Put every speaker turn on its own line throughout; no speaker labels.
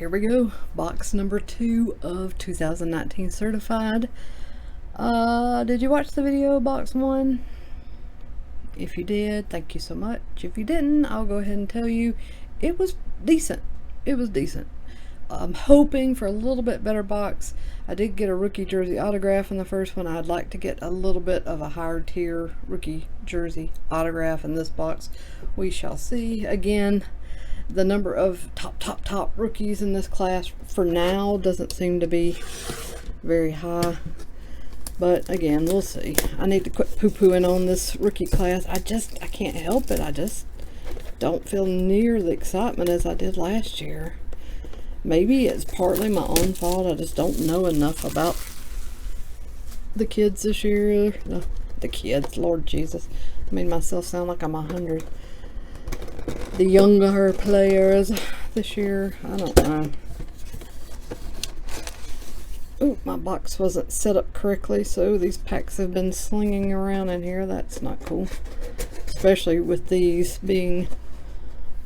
Here we go. Box number 2 of 2019 certified. Did you watch the video box 1? If you did, thank you so much. If you didn't, I'll go ahead and tell you it was decent. It was decent. I'm hoping for a little bit better box. I did get a rookie jersey autograph in the first one. I'd like to get a little bit of a higher tier rookie jersey autograph in this box. We shall see. Again, the number of top rookies in this class for now doesn't seem to be very high. But again, we'll see. I need to quit poo-pooing on this rookie class. I can't help it. I just don't feel near the excitement as I did last year. Maybe it's partly my own fault. I just don't know enough about the kids this year. The kids, Lord Jesus. I made myself sound like I'm 100. The younger players this year. I don't know. Oh, my box wasn't set up correctly, so these packs have been slinging around in here. That's not cool. Especially with these being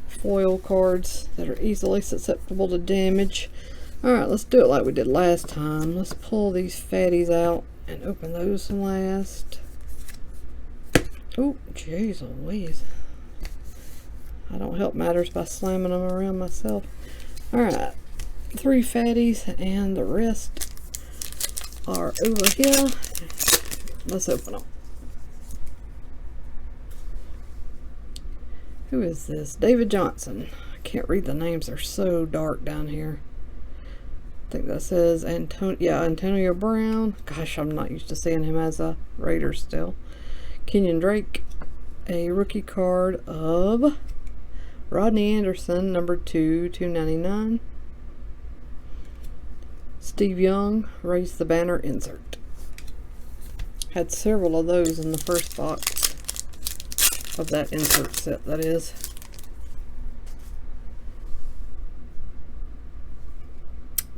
foil cards that are easily susceptible to damage. Alright, let's do it like we did last time. Let's pull these fatties out and open those last. Oh, jeez Louise. I don't help matters by slamming them around myself. Alright, 3 fatties and the rest are over here. Let's open them. Who is this? David Johnson. I can't read the names. They're so dark down here. I think that says Antonio Brown. Gosh, I'm not used to seeing him as a Raider still. Kenyon Drake. A rookie card of Rodney Anderson, number 2/299. Steve Young, Raise the Banner insert. Had several of those in the first box of that insert set, that is.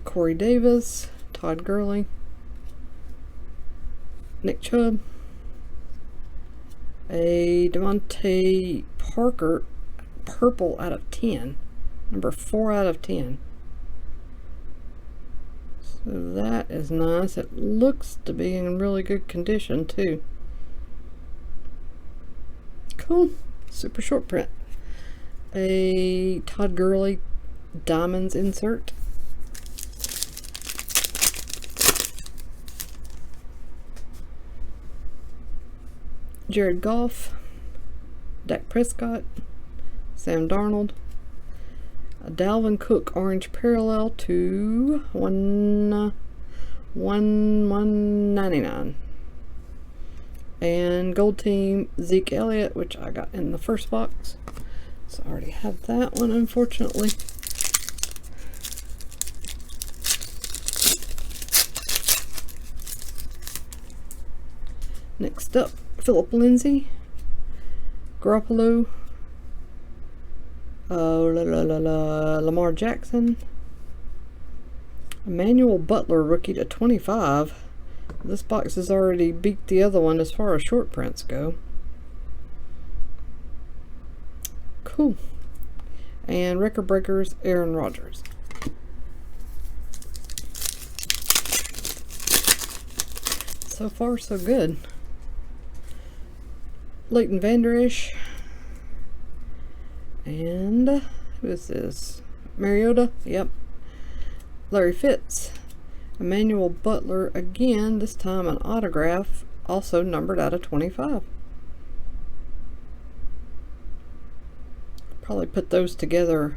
Corey Davis, Todd Gurley, Nick Chubb, a Devontae Parker purple out of 10, number 4 out of 10. So that is nice. It looks to be in really good condition too. Cool. Super short print. A Todd Gurley diamonds insert. Jared Goff, Dak Prescott, Sam Darnold, a Dalvin Cook orange parallel to 1/199, and gold team Zeke Elliott, which I got in the first box, so I already have that one, unfortunately. Next up, Philip Lindsay, Garoppolo, Lamar Jackson, Emmanuel Butler rookie to 25. This box has already beat the other one as far as short prints go. Cool. And record breakers, Aaron Rodgers. So far so good. Leighton Vander Esch. And who is this? Mariota? Yep. Larry Fitz. Emmanuel Butler again, this time an autograph, also numbered out of 25. Probably put those together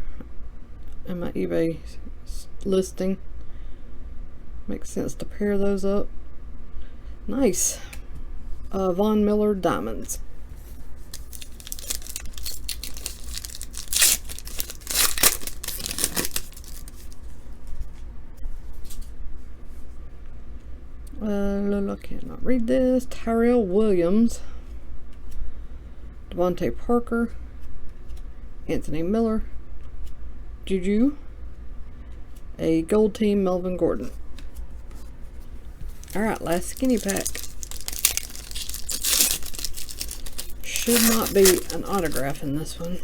in my eBay listing. Makes sense to pair those up. Nice. Von Miller diamonds. I cannot read this. Tyrell Williams, Devontae Parker, Anthony Miller, Juju, a gold team Melvin Gordon. Alright, last skinny pack. Should not be an autograph in this one.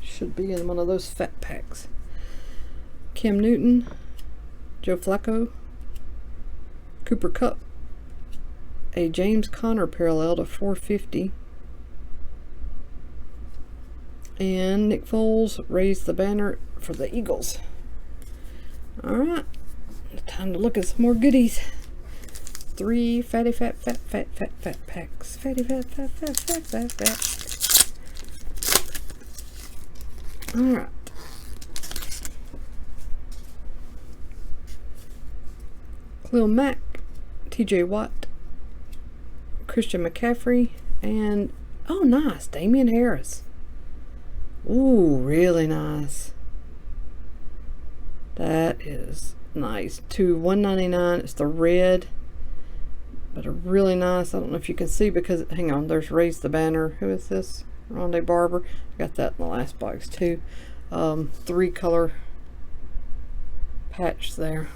Should be in one of those fat packs. Cam Newton, Joe Flacco, Cooper Kupp, a James Conner parallel to 450, and Nick Foles raised the banner for the Eagles. Alright, time to look at some more goodies. 3 fatty fat packs. Fatty fat. Alright. Khalil Mack, TJ Watt, Christian McCaffrey, and oh nice, Damian Harris. Ooh, really nice. That is nice. To $199. It's the red, but a really nice. I don't know if you can see because hang on, there's Raise the Banner. Who is this? Rondé Barber. I got that in the last box too. 3 color patch there.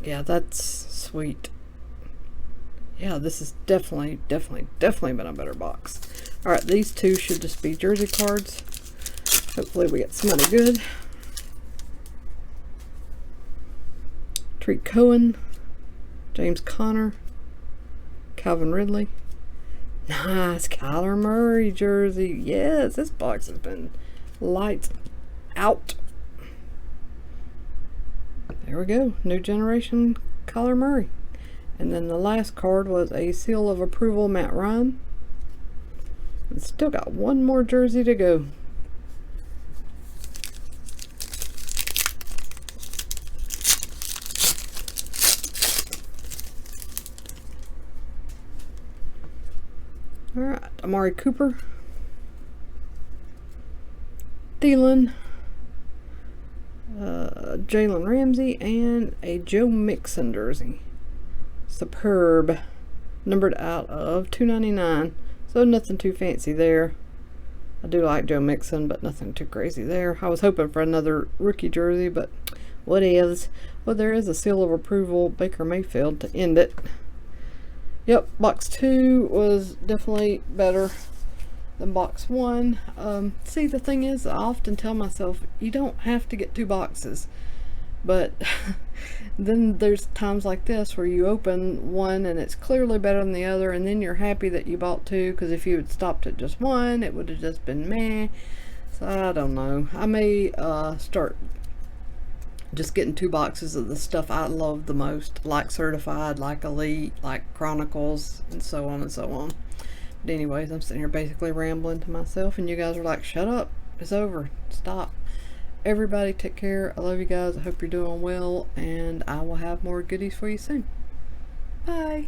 Yeah, that's sweet. Yeah, this is definitely been a better box. Alright, these two should just be jersey cards. Hopefully we get somebody good. Tariq Cohen, James Conner, Calvin Ridley. Nice, Kyler Murray jersey. Yes, this box has been lights out. There we go, new generation Kyler Murray. And then the last card was a seal of approval, Matt Ryan. And still got one more jersey to go. Alright, Amari Cooper, Thielen, Jalen Ramsey, and a Joe Mixon jersey. Superb. Numbered out of $2.99. So nothing too fancy there. I do like Joe Mixon, but nothing too crazy there. I was hoping for another rookie jersey, but what is? Well, there is a seal of approval, Baker Mayfield, to end it. Yep, box 2 was definitely better than box 1. See, the thing is, I often tell myself, you don't have to get 2 boxes. But then there's times like this where you open one and it's clearly better than the other, and then you're happy that you bought 2, because if you had stopped at just 1, it would have just been meh. So I don't know. I may start just getting 2 boxes of the stuff I love the most, like Certified, like Elite, like Chronicles, and so on and so on. But anyways, I'm sitting here basically rambling to myself, and you guys are like, shut up, it's over, stop. Everybody take care. I love you guys. I hope you're doing well, and I will have more goodies for you soon. Bye.